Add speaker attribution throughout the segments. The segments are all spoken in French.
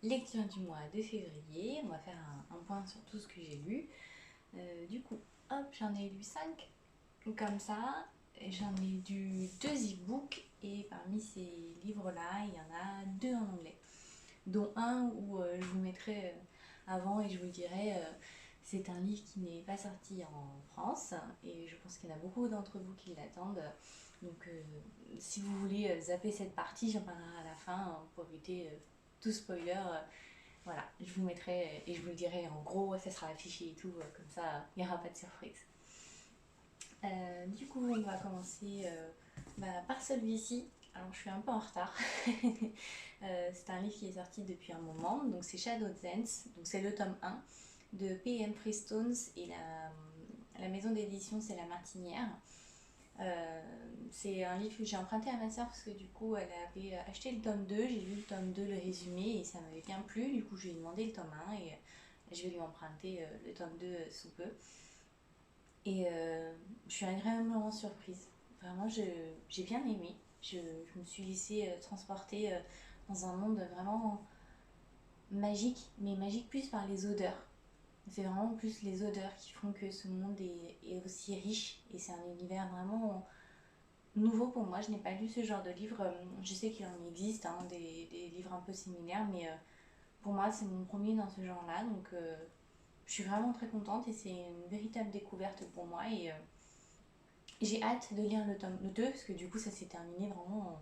Speaker 1: lecture du mois de février. On va faire un point sur tout ce que j'ai lu. Du coup, hop, j'en ai lu 5 comme ça. J'en ai lu 2 e-books et parmi ces livres-là, il y en a 2 en anglais. Dont un où je vous mettrai avant et je vous le dirai. C'est un livre qui n'est pas sorti en France et je pense qu'il y en a beaucoup d'entre vous qui l'attendent. Donc si vous voulez zapper cette partie, j'en parlerai à la fin pour éviter tout spoiler. Voilà, je vous mettrai et je vous le dirai en gros, ça sera affiché et tout, comme ça il n'y aura pas de surprise. Du coup, on va commencer par celui-ci. Alors, je suis un peu en retard. C'est un livre qui est sorti depuis un moment. Donc, c'est Shadowlands. Donc, c'est le tome 1 de P.M. Freestones et la maison d'édition, c'est La Martinière. C'est un livre que j'ai emprunté à ma soeur parce que du coup, elle avait acheté le tome 2. J'ai lu le tome 2, le résumé, et ça m'avait bien plu. Du coup, je lui ai demandé le tome 1 et je vais lui emprunter le tome 2 sous peu. Et je suis agréablement surprise. Vraiment, j'ai bien aimé. Je me suis laissée transporter dans un monde vraiment magique, mais magique plus par les odeurs. C'est vraiment plus les odeurs qui font que ce monde est aussi riche et c'est un univers vraiment nouveau pour moi. Je n'ai pas lu ce genre de livre. Je sais qu'il en existe hein, des livres un peu similaires, mais pour moi, c'est mon premier dans ce genre-là. Donc, je suis vraiment très contente et c'est une véritable découverte pour moi. Et j'ai hâte de lire le 2 parce que du coup, ça s'est terminé vraiment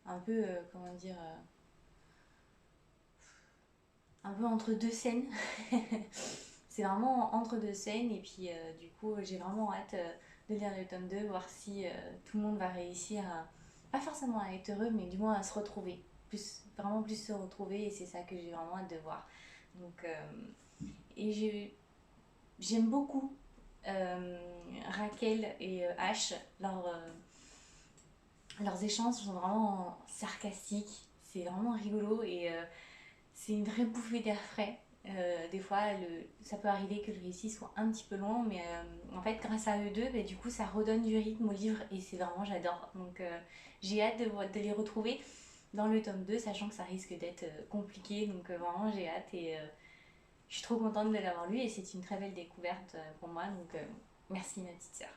Speaker 1: un peu, comment dire, un peu entre deux scènes. C'est vraiment entre deux scènes et puis du coup, j'ai vraiment hâte de lire le tome 2, voir si tout le monde va réussir à, pas forcément à être heureux, mais du moins à se retrouver. Plus, vraiment plus se retrouver et c'est ça que j'ai vraiment hâte de voir. Donc, et j'aime beaucoup Raquel et Ash, leurs échanges sont vraiment sarcastiques, c'est vraiment rigolo et c'est une vraie bouffée d'air frais. Des fois, ça peut arriver que le récit soit un petit peu long, mais en fait, grâce à eux deux, bah, du coup, ça redonne du rythme au livre et c'est vraiment, j'adore. Donc, j'ai hâte de les retrouver dans le tome 2, sachant que ça risque d'être compliqué. Donc, vraiment, j'ai hâte et je suis trop contente de l'avoir lu et c'est une très belle découverte pour moi. Donc, merci, ma petite sœur.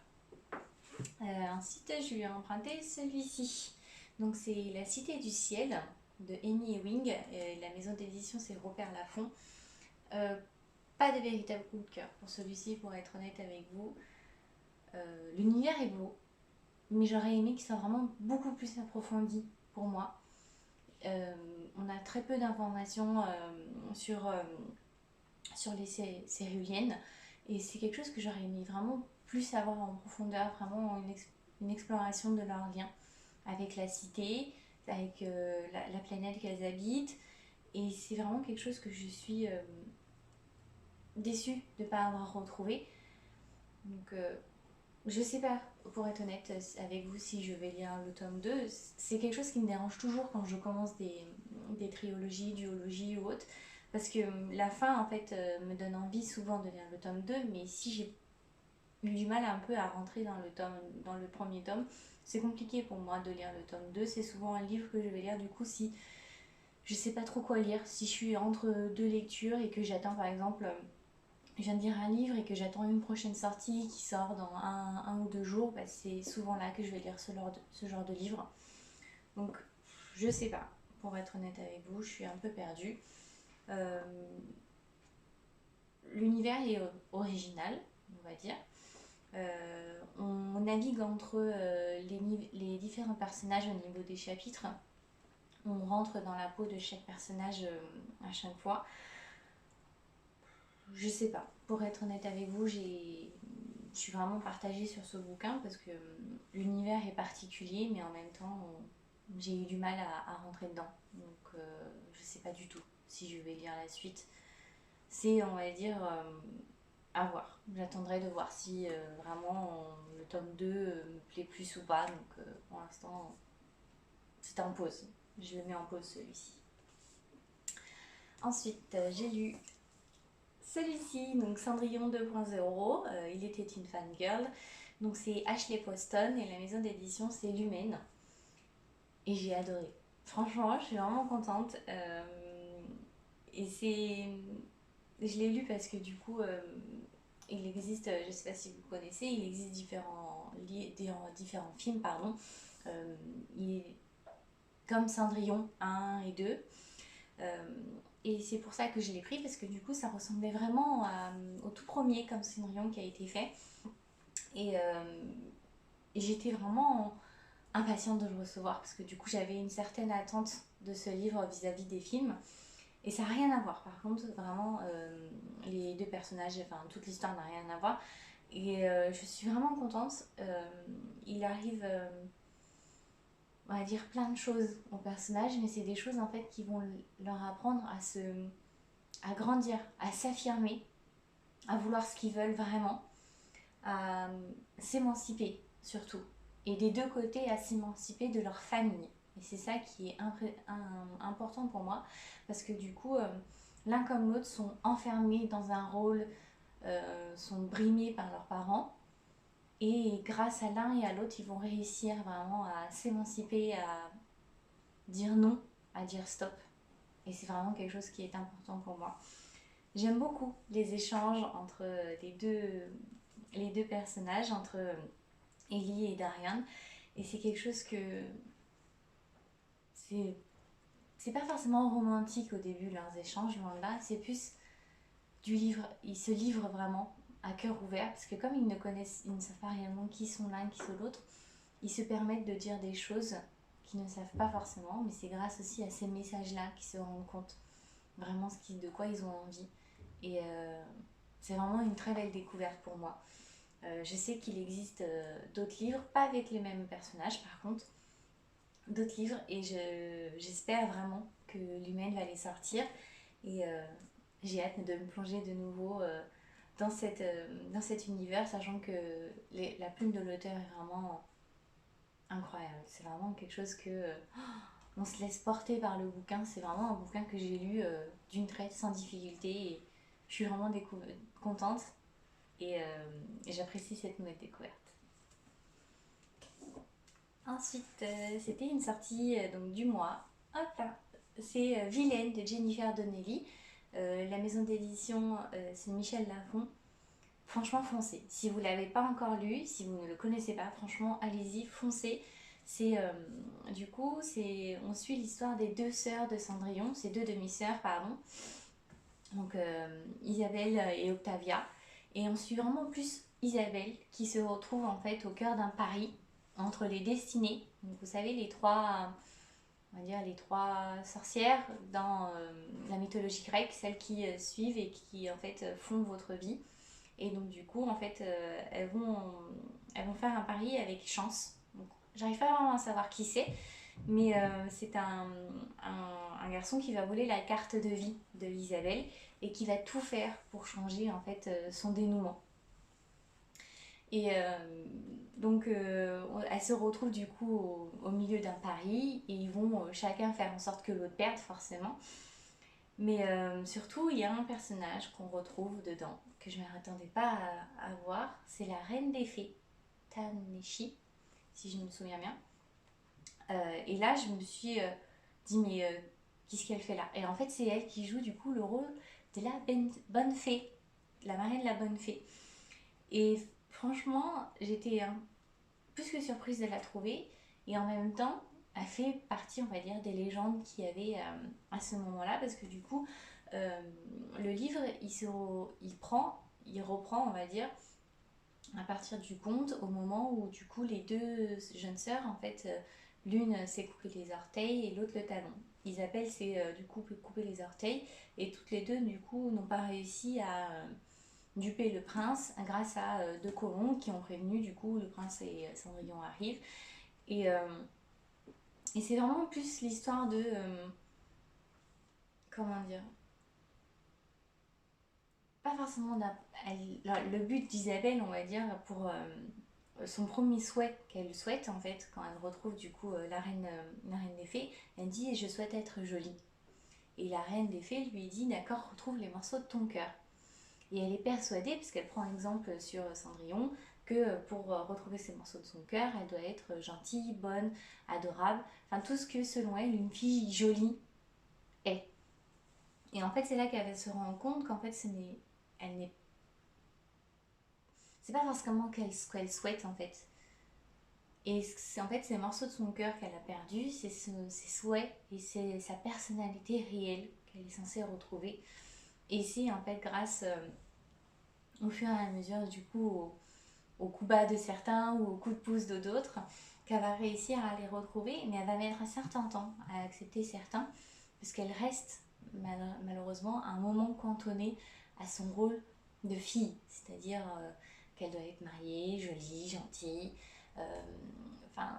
Speaker 1: Ensuite, je lui ai emprunté celui-ci. Donc, c'est La Cité du Ciel de Amy Ewing. La maison d'édition, c'est Robert Laffont. Euh, Pas de véritable coup de cœur pour celui-ci, pour être honnête avec vous. L'univers est beau, mais j'aurais aimé qu'il soit vraiment beaucoup plus approfondi pour moi. On a très peu d'informations sur les Céruliennes et c'est quelque chose que j'aurais aimé vraiment plus savoir en profondeur, vraiment une exploration de leur lien avec la cité, avec la planète qu'elles habitent. Et c'est vraiment quelque chose que je suis déçue de ne pas avoir retrouvé. Donc, je sais pas, pour être honnête avec vous, si je vais lire le tome 2. C'est quelque chose qui me dérange toujours quand je commence des trilogies, duologies ou autres. Parce que la fin, en fait, me donne envie souvent de lire le tome 2. Mais si j'ai eu du mal un peu à rentrer dans le premier tome, c'est compliqué pour moi de lire le tome 2. C'est souvent un livre que je vais lire du coup si je sais pas trop quoi lire. Si je suis entre deux lectures et que j'attends par exemple je viens de lire un livre et que j'attends une prochaine sortie qui sort dans un ou deux jours, bah, c'est souvent là que je vais lire ce genre de livre. Donc, je sais pas. Pour être honnête avec vous, je suis un peu perdue. Euh, L'univers est original, on va dire. On navigue entre les différents personnages au niveau des chapitres. On rentre dans la peau de chaque personnage à chaque fois. Je sais pas. Pour être honnête avec vous, je suis vraiment partagée sur ce bouquin parce que l'univers est particulier, mais en même temps, j'ai eu du mal à rentrer dedans. Donc, je sais pas du tout si je vais lire la suite. C'est, on va dire, à voir. J'attendrai de voir si vraiment le tome 2 me plaît plus ou pas. Donc, pour l'instant, c'est en pause. Je le mets en pause celui-ci. Ensuite, j'ai lu celui-ci, donc Cendrillon 2.0, il était une fangirl. Donc c'est Ashley Poston et la maison d'édition c'est Lumen. Et j'ai adoré. Franchement, je suis vraiment contente. Et c'est... Je l'ai lu parce que du coup, il existe, je ne sais pas si vous connaissez, il existe différents films, pardon. Euh, il- comme Cendrillon 1 et 2. Euh, et c'est pour ça que je l'ai pris, parce que du coup, ça ressemblait vraiment au tout premier comme Cendrillon qui a été fait. Et, et j'étais vraiment impatiente de le recevoir, parce que du coup, j'avais une certaine attente de ce livre vis-à-vis des films. Et ça n'a rien à voir. Par contre, vraiment, les deux personnages, enfin, toute l'histoire n'a rien à voir. Et je suis vraiment contente. Il arrive, on va dire, plein de choses aux personnages, mais c'est des choses en fait qui vont leur apprendre à grandir, à s'affirmer, à vouloir ce qu'ils veulent vraiment, à s'émanciper surtout. Et des deux côtés, à s'émanciper de leur famille. Et c'est ça qui est important pour moi, parce que du coup, l'un comme l'autre sont enfermés dans un rôle, sont brimés par leurs parents. Et grâce à l'un et à l'autre, ils vont réussir vraiment à s'émanciper, à dire non, à dire stop. Et c'est vraiment quelque chose qui est important pour moi. J'aime beaucoup les échanges entre les deux personnages, entre Ellie et Darian. Et c'est quelque chose que c'est c'est pas forcément romantique au début leurs échanges, loin de là. C'est plus du livre. Ils se livrent vraiment à cœur ouvert parce que comme ils ne savent pas réellement qui sont l'un, qui sont l'autre, ils se permettent de dire des choses qu'ils ne savent pas forcément. Mais c'est grâce aussi à ces messages-là qu'ils se rendent compte vraiment de quoi ils ont envie. Et c'est vraiment une très belle découverte pour moi. Je sais qu'il existe d'autres livres, pas avec les mêmes personnages par contre, d'autres livres, et j'espère vraiment que l'humaine va les sortir. Et j'ai hâte de me plonger de nouveau dans cet univers, sachant que la plume de l'auteur est vraiment incroyable. C'est vraiment quelque chose que on se laisse porter par le bouquin. C'est vraiment un bouquin que j'ai lu d'une traite sans difficulté, et je suis vraiment contente, et j'apprécie cette nouvelle découverte. Ensuite, c'était une sortie donc du mois. Hop là, c'est Vilaine de Jennifer Donnelly. La maison d'édition, c'est Michel Lafon. Franchement, foncez. Si vous ne l'avez pas encore lu, si vous ne le connaissez pas, franchement, allez-y, foncez. C'est du coup, on suit l'histoire des deux sœurs de Cendrillon, ces deux demi-sœurs, pardon. Donc Isabelle et Octavia. Et on suit vraiment plus Isabelle qui se retrouve en fait au cœur d'un pari entre les destinées. Donc, vous savez, on va dire les trois sorcières dans la mythologie grecque, celles qui suivent et qui en fait font votre vie. Et donc du coup, en fait, elles vont faire un pari avec chance. Donc, j'arrive pas vraiment à savoir qui c'est, mais c'est un garçon qui va voler la carte de vie de Isabelle et qui va tout faire pour changer en fait son dénouement. Et donc, elles se retrouvent du coup au milieu d'un pari, et ils vont chacun faire en sorte que l'autre perde forcément. Mais surtout, il y a un personnage qu'on retrouve dedans, que je ne m'attendais pas à voir. C'est la reine des fées, Taneshi, si je me souviens bien. Et là, je me suis dit, mais qu'est-ce qu'elle fait là? Et en fait, c'est elle qui joue du coup le rôle de la bonne fée, la marraine de la bonne fée. Et franchement, j'étais plus que surprise de la trouver. Et en même temps, elle fait partie, on va dire, des légendes qu'il y avait à ce moment-là. Parce que du coup, euh, le livre, il reprend, on va dire, à partir du conte, au moment où du coup les deux jeunes sœurs, en fait, l'une s'est coupé les orteils et l'autre le talon. Isabelle s'est du coup coupé les orteils, et toutes les deux du coup n'ont pas réussi à duper le prince grâce à deux colons qui ont prévenu du coup le prince et Cendrillon arrivent. Et, et c'est vraiment plus l'histoire de comment dire, pas forcément le but d'Isabelle, on va dire, pour son premier souhait qu'elle souhaite en fait quand elle retrouve du coup la reine des fées. Elle dit je souhaite être jolie, et la reine des fées lui dit d'accord, retrouve les morceaux de ton cœur. Et elle est persuadée, puisqu'elle prend exemple sur Cendrillon, que pour retrouver ses morceaux de son cœur, elle doit être gentille, bonne, adorable, enfin tout ce que selon elle, une fille jolie est. Et en fait, c'est là qu'elle va se rendre compte qu'en fait, elle n'est, c'est pas forcément ce qu'elle souhaite en fait. Et c'est en fait ces morceaux de son cœur qu'elle a perdus, c'est ses souhaits et c'est sa personnalité réelle qu'elle est censée retrouver. Et c'est en fait grâce au fur et à mesure du coup au coup bas de certains ou au coup de pouce de d'autres qu'elle va réussir à les retrouver, mais elle va mettre un certain temps à accepter certains parce qu'elle reste malheureusement à un moment cantonné à son rôle de fille, c'est-à-dire qu'elle doit être mariée, jolie, gentille, euh, enfin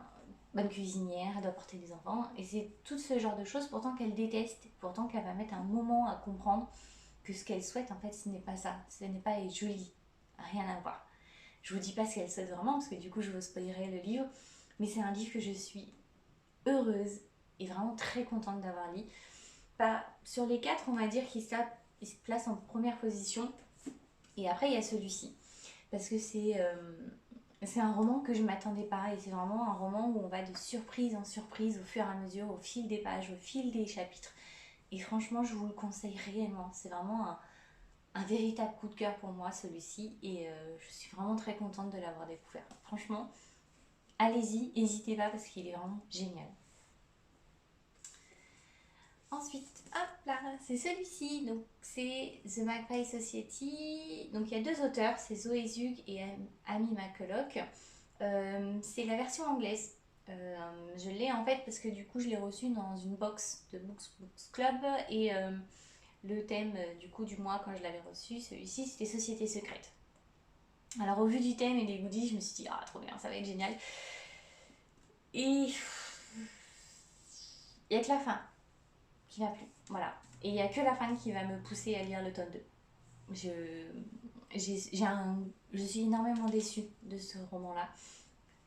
Speaker 1: bonne cuisinière, elle doit porter des enfants, et c'est tout ce genre de choses pourtant qu'elle déteste, pourtant qu'elle va mettre un moment à comprendre que ce qu'elle souhaite en fait ce n'est pas ça, ce n'est pas être jolie, rien à voir. Je vous dis pas ce qu'elle souhaite vraiment parce que du coup je vous spoilerai le livre, mais c'est un livre que je suis heureuse et vraiment très contente d'avoir lu. Pas, sur les quatre, on va dire il se place en première position. Et après, il y a celui-ci. Parce que c'est un roman que je ne m'attendais pas. Et c'est vraiment un roman où on va de surprise en surprise au fur et à mesure, au fil des pages, au fil des chapitres. Et franchement, je vous le conseille réellement. C'est vraiment un véritable coup de cœur pour moi, celui-ci. Et je suis vraiment très contente de l'avoir découvert. Franchement, allez-y, n'hésitez pas parce qu'il est vraiment génial. Ensuite, hop là, c'est celui-ci. Donc, c'est The Magpie Society. Donc, il y a deux auteurs, c'est Zoé Zug et Amy McCulloch. C'est la version anglaise. Je l'ai en fait parce que du coup, je l'ai reçu dans une box de Books Club. Et le thème du coup du mois, quand je l'avais reçu, celui-ci, c'était Société secrète. Alors, au vu du thème et des goodies, je me suis dit, ah, trop bien, ça va être génial. Et il n'y a que la fin qui m'a plu. Voilà. Et il n'y a que la fin qui va me pousser à lire le tome 2. Je, je suis énormément déçue de ce roman-là.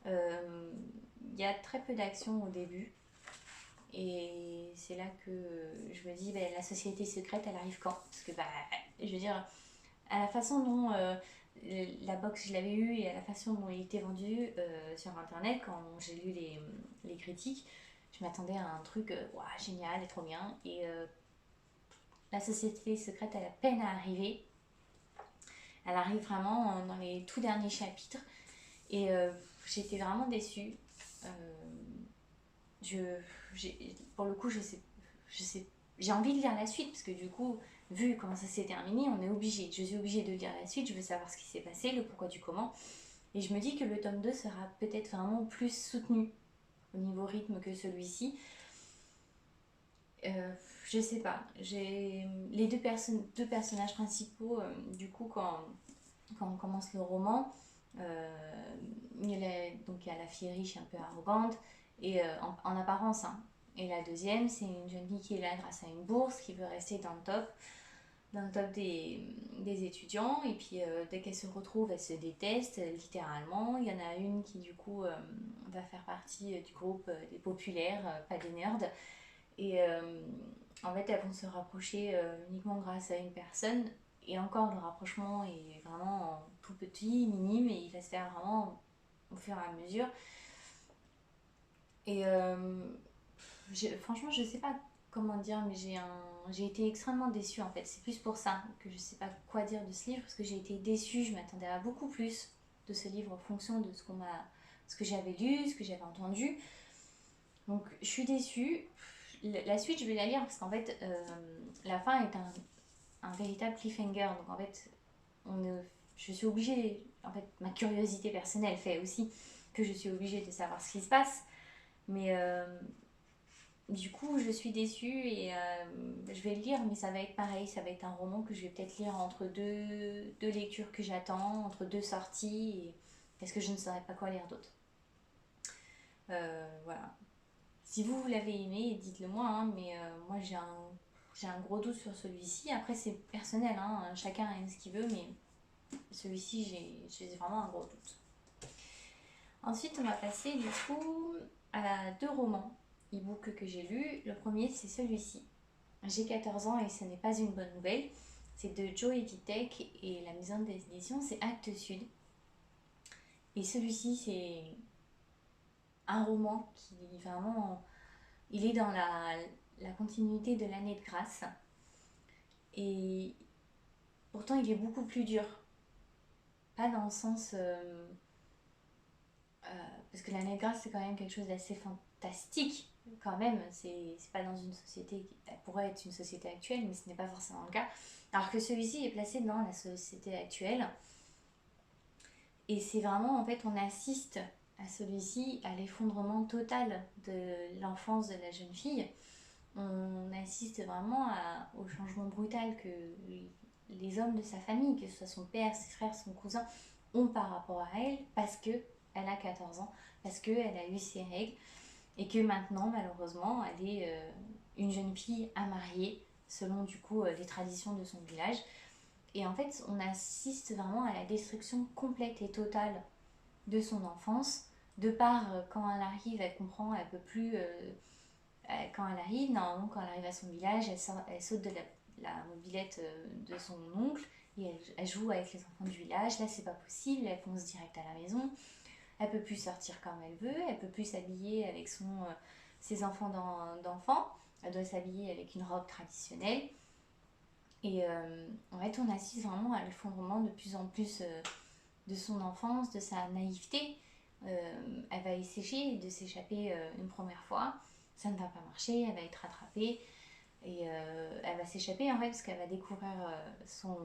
Speaker 1: Il y a très peu d'action au début. Et c'est là que je me dis, ben, la société secrète, elle arrive quand? Parce que, bah, je veux dire, à la façon dont la box, je l'avais eue et à la façon dont il était vendu sur Internet, quand j'ai lu les critiques, je m'attendais à un truc wow, génial et trop bien. Et la société secrète, elle a peine à arriver. Elle arrive vraiment dans les tout derniers chapitres. Et j'étais vraiment déçue. Euh, je, pour le coup, je sais, j'ai envie de lire la suite parce que du coup, vu comment ça s'est terminé, on est obligé. Je suis obligée de lire la suite. Je veux savoir ce qui s'est passé, le pourquoi du comment. Et je me dis que le tome 2 sera peut-être vraiment plus soutenu au niveau rythme que celui-ci. Je sais pas. J'ai les deux personnages principaux, du coup, quand on commence le roman, donc il y a la fille riche un peu arrogante, et en apparence, hein. Et la deuxième, c'est une jeune fille qui est là grâce à une bourse, qui veut rester dans le top des étudiants. Et puis dès qu'elle se retrouve, elle se déteste littéralement. Il y en a une qui du coup va faire partie du groupe des populaires, pas des nerds. Et en fait, elles vont se rapprocher uniquement grâce à une personne. Et encore, le rapprochement est vraiment tout petit, minime, et il va se faire vraiment au fur et à mesure. Et franchement, je sais pas comment dire, mais j'ai été extrêmement déçue en fait. C'est plus pour ça que je sais pas quoi dire de ce livre, parce que j'ai été déçue. Je m'attendais à beaucoup plus de ce livre en fonction de ce que j'avais lu, ce que j'avais entendu. Donc, je suis déçue. La suite, je vais la lire parce qu'en fait, la fin est un véritable cliffhanger. Donc, en fait, je suis obligée, en fait, ma curiosité personnelle fait aussi que je suis obligée de savoir ce qui se passe. Mais du coup, je suis déçue et je vais le lire, mais ça va être pareil. Ça va être un roman que je vais peut-être lire entre deux lectures que j'attends, entre deux sorties, parce que je ne saurais pas quoi lire d'autre. Voilà. Si vous l'avez aimé, dites-le moi, hein, mais moi j'ai un gros doute sur celui-ci. Après, c'est personnel, hein, chacun aime ce qu'il veut, mais celui-ci, j'ai vraiment un gros doute. Ensuite, on va passer du coup à deux romans e-book que j'ai lus. Le premier, c'est celui-ci. J'ai 14 ans et ce n'est pas une bonne nouvelle. C'est de Joe Vitek et la maison d'édition, c'est Actes Sud. Et celui-ci, c'est un roman qui vraiment, il est dans la continuité de l'année de grâce. Et pourtant, il est beaucoup plus dur. Pas dans le sens... parce que l'année de grâce, c'est quand même quelque chose d'assez fantastique. Quand même, c'est pas dans une société qui elle pourrait être une société actuelle, mais ce n'est pas forcément le cas. Alors que celui-ci est placé dans la société actuelle. Et c'est vraiment, en fait, on assiste à celui-ci, à l'effondrement total de l'enfance de la jeune fille. On assiste vraiment au changement brutal que les hommes de sa famille, que ce soit son père, ses frères, son cousin, ont par rapport à elle, parce que elle a 14 ans, parce qu'elle a eu ses règles, et que maintenant, malheureusement, elle est une jeune fille à marier, selon du coup les traditions de son village. Et en fait, on assiste vraiment à la destruction complète et totale de son enfance, de par quand elle arrive, elle comprend, elle peut plus. Quand elle arrive, normalement, quand elle arrive à son village, elle saute de la mobilette de son oncle et elle joue avec les enfants du village. Là, c'est pas possible, elle fonce direct à la maison. Elle peut plus sortir comme elle veut, elle peut plus s'habiller avec ses enfants d'enfants. Elle doit s'habiller avec une robe traditionnelle. Et en fait, on assiste vraiment à l'effondrement de plus en plus de son enfance, de sa naïveté. Elle va essayer de s'échapper une première fois. Ça ne va pas marcher, elle va être rattrapée. Et elle va s'échapper en fait parce qu'elle va découvrir son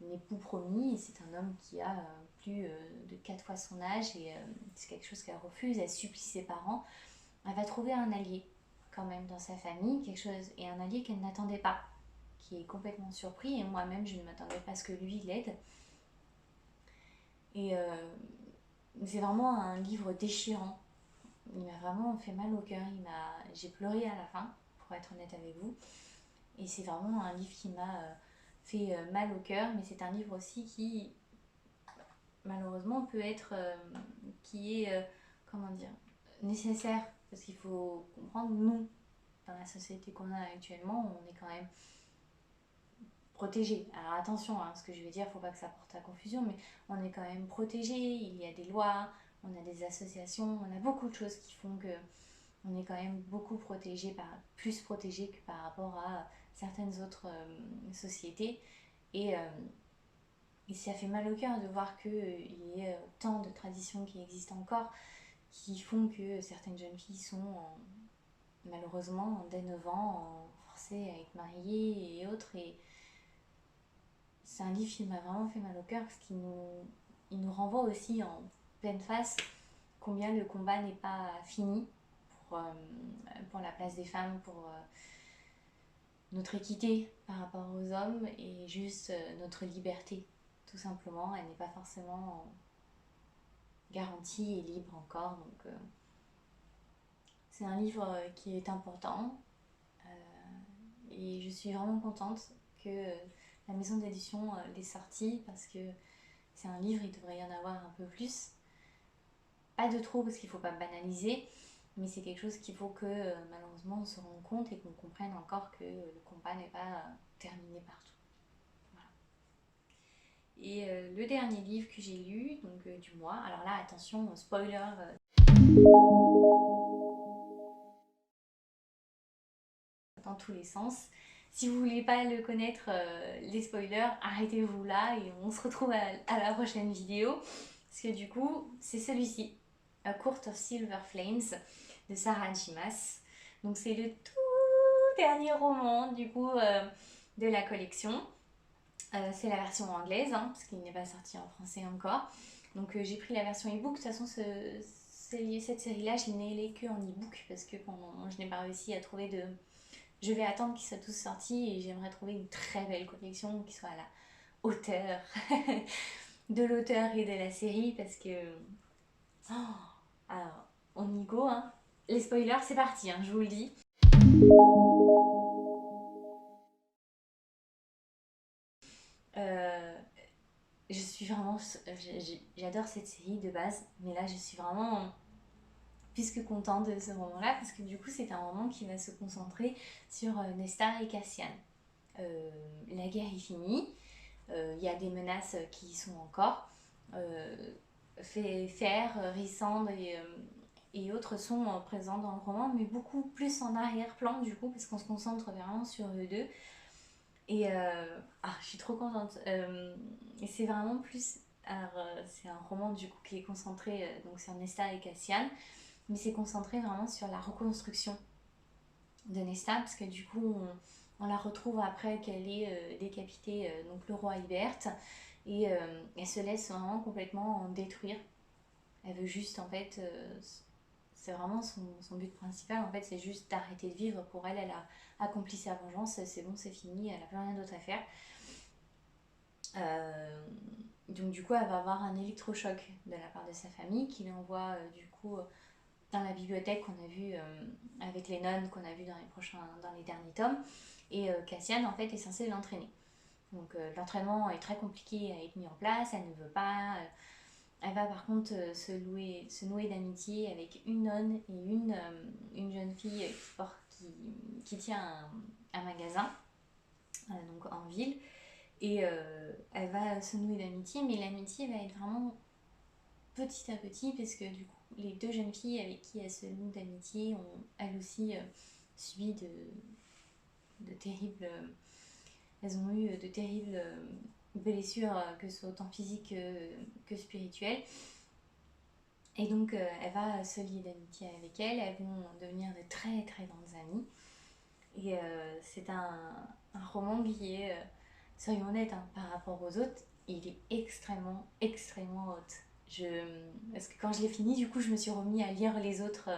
Speaker 1: époux promis. Et c'est un homme qui a plus de 4 fois son âge et c'est quelque chose qu'elle refuse. Elle supplie ses parents. Elle va trouver un allié quand même dans sa famille, quelque chose, et un allié qu'elle n'attendait pas, qui est complètement surpris. Et moi-même, je ne m'attendais pas à ce que lui l'aide. Et c'est vraiment un livre déchirant. Il m'a vraiment fait mal au cœur. J'ai pleuré à la fin, pour être honnête avec vous. Et c'est vraiment un livre qui m'a fait mal au cœur, mais c'est un livre aussi qui, malheureusement, peut être, qui est, comment dire, nécessaire. Parce qu'il faut comprendre, nous, dans la société qu'on a actuellement, on est quand même protégé. Alors attention, hein, ce que je vais dire, il ne faut pas que ça porte à confusion, mais on est quand même protégé. Il y a des lois, on a des associations, on a beaucoup de choses qui font que on est quand même beaucoup protégé, plus protégé que par rapport à certaines autres sociétés. Et, et ça fait mal au cœur de voir qu'il y ait tant de traditions qui existent encore, qui font que certaines jeunes filles sont malheureusement dès 9 ans forcées à être mariées et autres. Et c'est un livre qui m'a vraiment fait mal au cœur parce il nous renvoie aussi en pleine face combien le combat n'est pas fini pour la place des femmes, pour notre équité par rapport aux hommes et juste notre liberté, tout simplement. Elle n'est pas forcément garantie et libre encore. Donc, c'est un livre qui est important et je suis vraiment contente que la maison d'édition l'ait sorti parce que c'est un livre, il devrait y en avoir un peu plus. Pas de trop parce qu'il ne faut pas banaliser, mais c'est quelque chose qu'il faut que malheureusement on se rende compte et qu'on comprenne encore que le combat n'est pas terminé partout. Voilà. Et le dernier livre que j'ai lu, donc du mois, alors là attention, spoiler dans tous les sens. Si vous voulez pas le connaître, les spoilers, arrêtez-vous là et on se retrouve à la prochaine vidéo. Parce que du coup, c'est celui-ci, A Court of Silver Flames de Sarah Jimas. Donc c'est le tout dernier roman du coup de la collection. C'est la version anglaise, hein, parce qu'il n'est pas sorti en français encore. Donc j'ai pris la version e-book. De toute façon, cette série-là, je n'ai l'ai que en e-book parce que je n'ai pas réussi à trouver de... Je vais attendre qu'ils soient tous sortis et j'aimerais trouver une très belle collection qui soit à la hauteur de l'auteur et de la série parce que... Oh, alors, on y go, hein. Les spoilers, c'est parti, hein, je vous le dis. Euh, je suis vraiment... J'adore cette série de base, mais là, je suis vraiment plus que contente de ce roman-là parce que du coup, c'est un roman qui va se concentrer sur Nesta et Cassian. La guerre est finie, il y a des menaces qui y sont encore. Rissandre et autres sont présents dans le roman, mais beaucoup plus en arrière-plan du coup, parce qu'on se concentre vraiment sur eux deux. Et je suis trop contente. Et c'est vraiment plus. Alors, c'est un roman du coup qui est concentré donc sur Nesta et Cassian, mais c'est concentré vraiment sur la reconstruction de Nesta, parce que du coup, on la retrouve après qu'elle ait décapité donc le roi Hibert, et elle se laisse vraiment complètement détruire. Elle veut juste, en fait, c'est vraiment son but principal, en fait, c'est juste d'arrêter de vivre. Pour elle, elle a accompli sa vengeance, c'est bon, c'est fini, elle n'a plus rien d'autre à faire. Euh, donc du coup, elle va avoir un électrochoc de la part de sa famille qui l'envoie du coup dans la bibliothèque qu'on a vu avec les nonnes qu'on a vu dans les derniers tomes. Et Cassiane en fait est censée l'entraîner. Donc l'entraînement est très compliqué à être mis en place, elle ne veut pas. Elle va par contre se nouer d'amitié avec une nonne et une jeune fille qui tient un magasin donc en ville. Et elle va se nouer d'amitié, mais l'amitié va être vraiment petit à petit, parce que du coup, les deux jeunes filles avec qui elle se noue d'amitié ont elles aussi subi de terribles. Elles ont eu de terribles blessures, que ce soit autant physiques que spirituelles. Et donc, elle va se lier d'amitié avec elle, elles vont devenir de très très grandes amies. Et c'est un roman qui est, soyons honnêtes, hein, par rapport aux autres, il est extrêmement, extrêmement haute. Je, Parce que quand je l'ai fini, du coup, je me suis remis à lire les autres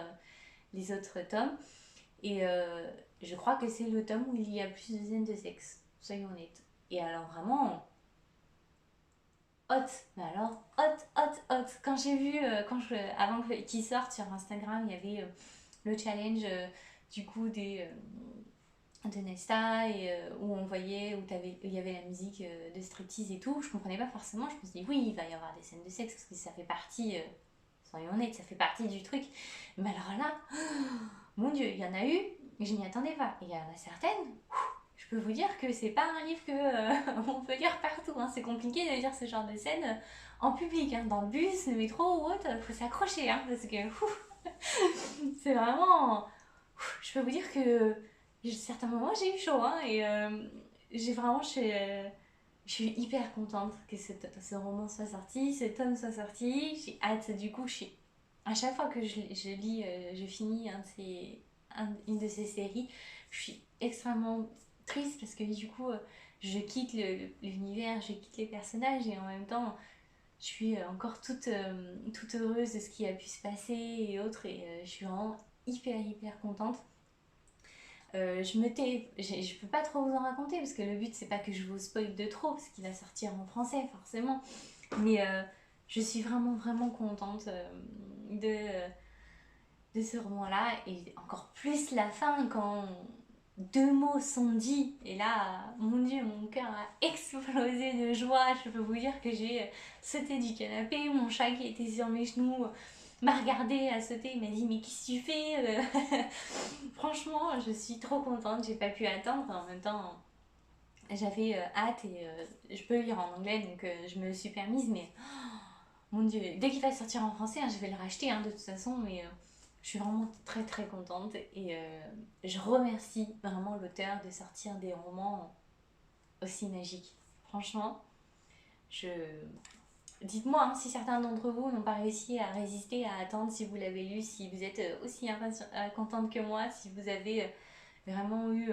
Speaker 1: tomes. Et je crois que c'est le tome où il y a plus de scènes de sexe, soyons honnêtes. Et alors vraiment, haute, mais alors haute, haute, haute. Quand j'ai vu, avant qu'il sorte sur Instagram, il y avait le challenge du coup de Nesta, et où on voyait, il y avait la musique de striptease et tout. Je comprenais pas forcément, je me suis dit oui, il va y avoir des scènes de sexe parce que ça fait partie, soyons honnêtes, ça fait partie du truc. Mais alors là, mon dieu, il y en a eu, je m'y attendais pas. Et il y en a certaines, je peux vous dire que c'est pas un livre que on peut lire partout, hein. C'est compliqué de lire ce genre de scène en public, hein. Dans le bus, le métro ou autre, faut s'accrocher, hein, parce que c'est vraiment. Je peux vous dire que certains moments j'ai eu chaud, hein, et j'ai vraiment. Je suis hyper contente que ce roman soit sorti, ce tome soit sorti. J'ai hâte, du coup, à chaque fois que je lis, je finis une de ces séries, je suis extrêmement triste parce que du coup, je quitte l'univers, je quitte les personnages, et en même temps, je suis encore toute heureuse de ce qui a pu se passer et autres, et je suis vraiment hyper, hyper contente. Je me tais, je peux pas trop vous en raconter parce que le but c'est pas que je vous spoil de trop parce qu'il va sortir en français forcément, mais je suis vraiment vraiment contente de ce roman là, et encore plus la fin quand deux mots sont dits, et là mon dieu, mon cœur a explosé de joie. Je peux vous dire que j'ai sauté du canapé, mon chat qui était sur mes genoux m'a regardé, a sauté, il m'a dit mais qu'est-ce que tu fais Franchement, je suis trop contente, j'ai pas pu attendre. En même temps, j'avais hâte, et je peux lire en anglais, donc je me suis permise, mais mon dieu, dès qu'il va sortir en français, hein, je vais le racheter, hein, de toute façon, mais je suis vraiment très très contente, et je remercie vraiment l'auteur de sortir des romans aussi magiques. Franchement, je, dites-moi, hein, si certains d'entre vous n'ont pas réussi à résister, à attendre, si vous l'avez lu, si vous êtes aussi contente que moi, si vous avez vraiment eu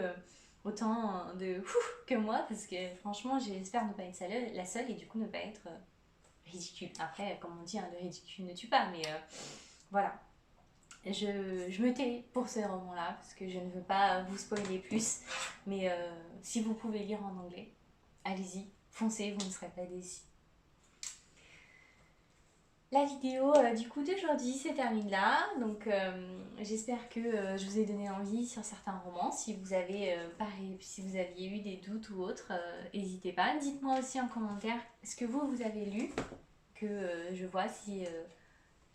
Speaker 1: autant de ouf que moi, parce que franchement, j'espère ne pas être la seule, et du coup ne pas être ridicule. Après, comme on dit, hein, le ridicule ne tue pas, mais voilà. Je me tais pour ce roman-là, parce que je ne veux pas vous spoiler plus, mais si vous pouvez lire en anglais, allez-y, foncez, vous ne serez pas déçus. La vidéo du coup d'aujourd'hui se termine là, donc j'espère que je vous ai donné envie sur certains romans. Si vous avez pareil, si vous aviez eu des doutes ou autres, n'hésitez pas. Dites-moi aussi en commentaire ce que vous avez lu, que je vois si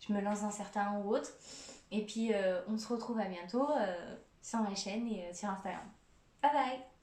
Speaker 1: je me lance dans certains ou autres. Et puis on se retrouve à bientôt sur ma chaîne et sur Instagram. Bye bye.